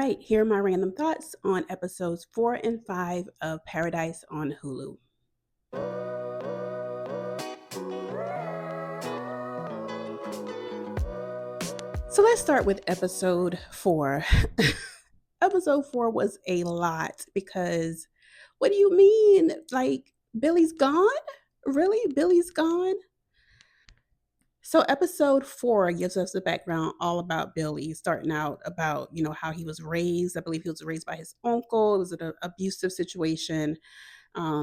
right, here are my random thoughts on episodes 4 and 5 of Paradise on Hulu. So let's start with episode 4. Episode 4 was a lot because what do you mean? Like, Billy's gone? Really? Billy's gone? So episode 4 gives us the background all about Billy, starting out about, how he was raised. I believe he was raised by his uncle. It was an abusive situation,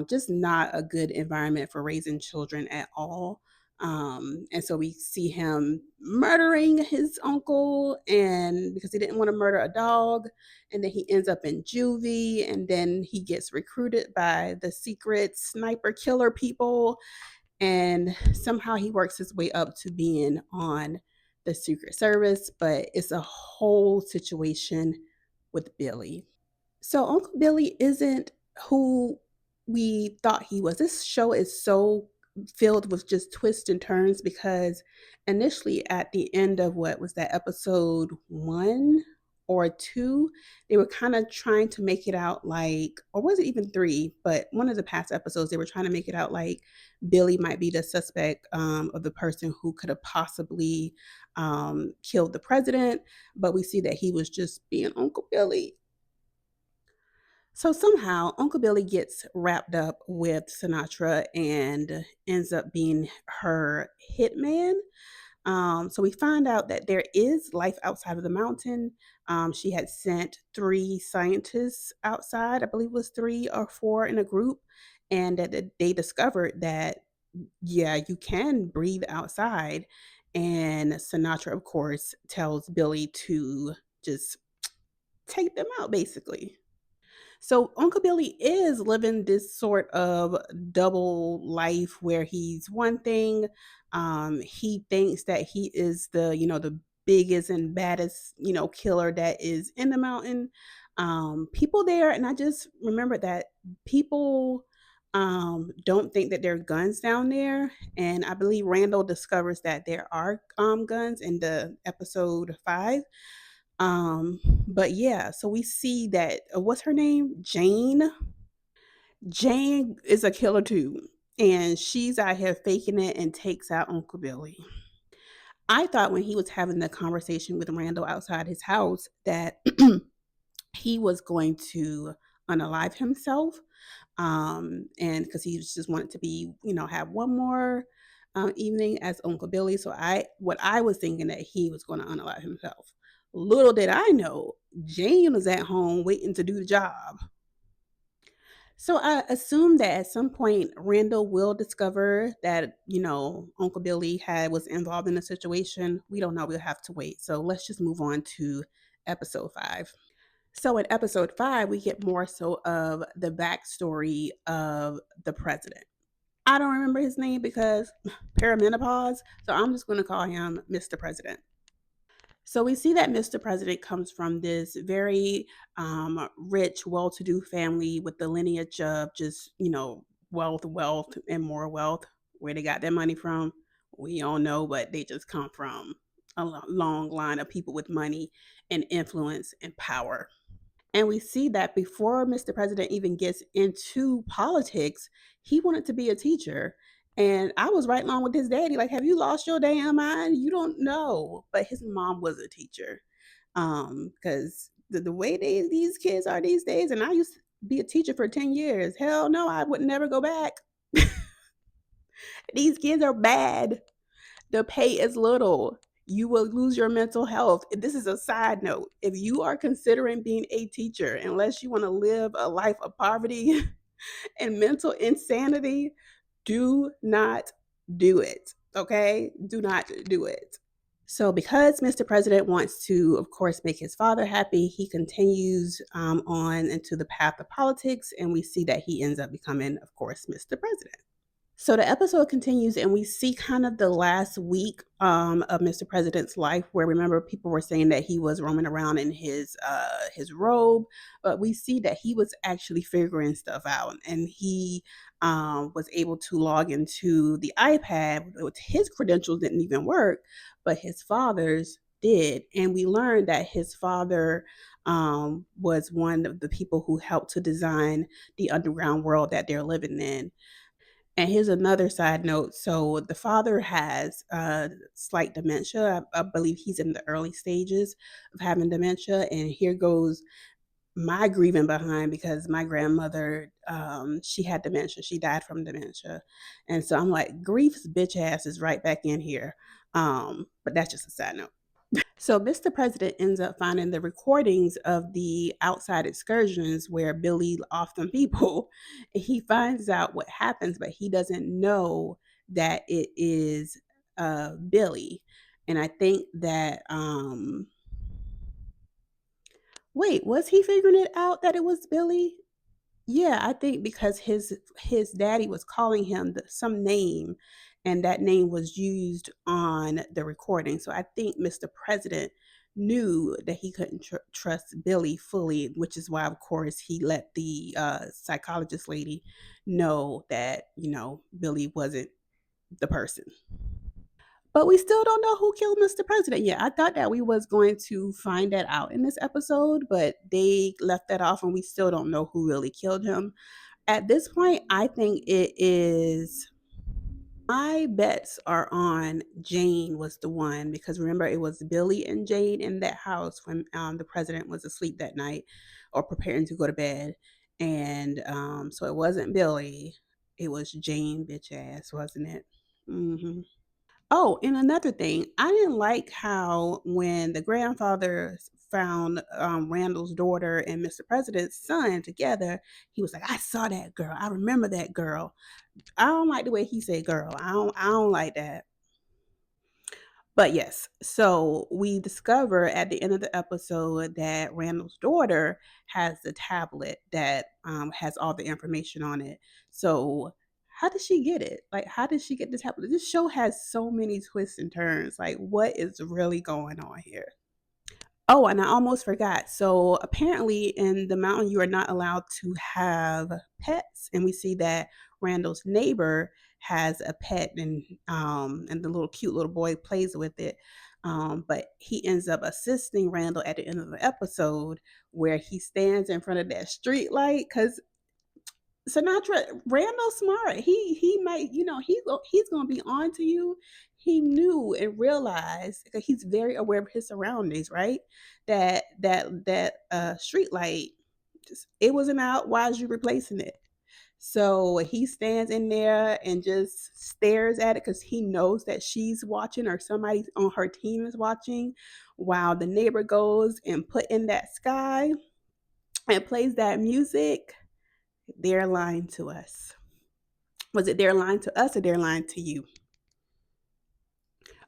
just not a good environment for raising children at all. And so we see him murdering his uncle, and because he didn't want to murder a dog, and then he ends up in juvie, and then he gets recruited by the secret sniper killer people, and somehow he works his way up to being on the Secret Service, but it's a whole situation with Billy. So Uncle Billy isn't who we thought he was. This show is so filled with just twists and turns because initially at the end of what was that episode 1 or 2, they were kind of trying to make it out like, or was it even 3, but one of the past episodes they were trying to make it out like Billy might be the suspect of the person who could have possibly killed the president, but we see that he was just being Uncle Billy. So somehow Uncle Billy gets wrapped up with Sinatra and ends up being her hitman. So we find out that there is life outside of the mountain. She had sent 3 scientists outside, I believe it was 3 or 4 in a group, and that they discovered that, yeah, you can breathe outside. And Sinatra, of course, tells Billy to just take them out, basically. So Uncle Billy is living this sort of double life where he's one thing. He thinks that he is the biggest and baddest, killer that is in the mountain. People there, and I just remembered that people don't think that there are guns down there. And I believe Randall discovers that there are guns in the episode 5. But yeah, so we see that what's her name? Jane. Jane is a killer too. And she's out here faking it and takes out Uncle Billy. I thought when he was having the conversation with Randall outside his house that he was going to unalive himself. And because he just wanted to be, have one more evening as Uncle Billy. So what I was thinking that he was going to unalive himself. Little did I know, Jane was at home waiting to do the job. So I assume that at some point Randall will discover that, Uncle Billy was involved in the situation. We don't know. We'll have to wait. So let's just move on to episode 5. So in episode 5, we get more so of the backstory of the president. I don't remember his name because perimenopause. So I'm just going to call him Mr. President. So we see that Mr. President comes from this very rich, well to do family with the lineage of just, wealth, and more wealth. Where they got their money from, we don't know, but they just come from a long line of people with money and influence and power. And we see that before Mr. President even gets into politics, he wanted to be a teacher. And I was right along with his daddy, like, have you lost your damn mind? You don't know. But his mom was a teacher. Because the way these kids are these days, and I used to be a teacher for 10 years. Hell no, I would never go back. These kids are bad. The pay is little. You will lose your mental health. This is a side note. If you are considering being a teacher, unless you want to live a life of poverty and mental insanity, do not do it. Okay? Do not do it. So, because Mr. President wants to, of course, make his father happy, he continues on into the path of politics, and we see that he ends up becoming, of course, Mr. President. So the episode continues, and we see kind of the last week of Mr. President's life, where remember people were saying that he was roaming around in his robe, but we see that he was actually figuring stuff out, and he was able to log into the iPad. With his credentials didn't even work, but his father's did. And we learned that his father was one of the people who helped to design the underground world that they're living in. And here's another side note. So the father has slight dementia. I believe he's in the early stages of having dementia. And here goes my grieving behind, because my grandmother, she had dementia. She died from dementia. And so I'm like, grief's bitch ass is right back in here. But that's just a side note. So Mr. President ends up finding the recordings of the outside excursions where Billy off them people. He finds out what happens, but he doesn't know that it is Billy. And I think that wait, was he figuring it out that it was Billy? Yeah, I think because his daddy was calling him some name, and that name was used on the recording. So I think Mr. President knew that he couldn't trust Billy fully, which is why, of course, he let the psychologist lady know that Billy wasn't the person. But we still don't know who killed Mr. President yet. I thought that we was going to find that out in this episode, but they left that off, and we still don't know who really killed him. At this point, I think it is, my bets are on Jane was the one, because remember it was Billy and Jane in that house when the president was asleep that night or preparing to go to bed. And so it wasn't Billy, it was Jane bitch ass, wasn't it? Hmm. Oh, and another thing, I didn't like how when the grandfather found Randall's daughter and Mr. President's son together, he was like, "I saw that girl. I remember that girl." I don't like the way he said "girl." I don't like that. But yes, so we discover at the end of the episode that Randall's daughter has the tablet that has all the information on it. So how did she get it? Like, how did she get the tablet? This show has so many twists and turns. Like, what is really going on here? Oh, and I almost forgot. So apparently, in the mountain, you are not allowed to have pets, and we see that Randall's neighbor has a pet, and the little cute little boy plays with it. But he ends up assisting Randall at the end of the episode, where he stands in front of that street light because Randall smart. He might, he's gonna be on to you. He knew and realized because he's very aware of his surroundings, right? That street light, just it wasn't out. Why is you replacing it? So he stands in there and just stares at it because he knows that she's watching or somebody on her team is watching, while the neighbor goes and put in that sky and plays that music. They're lying to us. Was it they're lying to us or they're lying to you?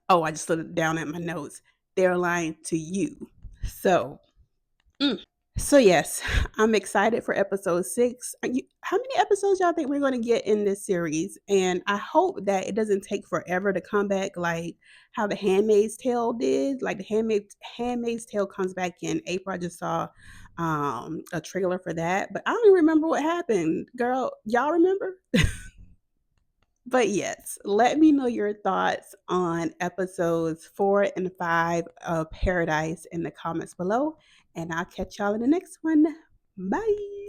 Oh, I just looked down at my notes. They're lying to you. So, so yes, I'm excited for episode 6. How many episodes y'all think we're going to get in this series? And I hope that it doesn't take forever to come back, like how the Handmaid's Tale did. Like the Handmaid's Tale comes back in April. I just saw a trailer for that, but I don't even remember what happened. Girl, y'all remember? But yes, let me know your thoughts on episodes 4 and 5 of Paradise in the comments below, and I'll catch y'all in the next one. Bye.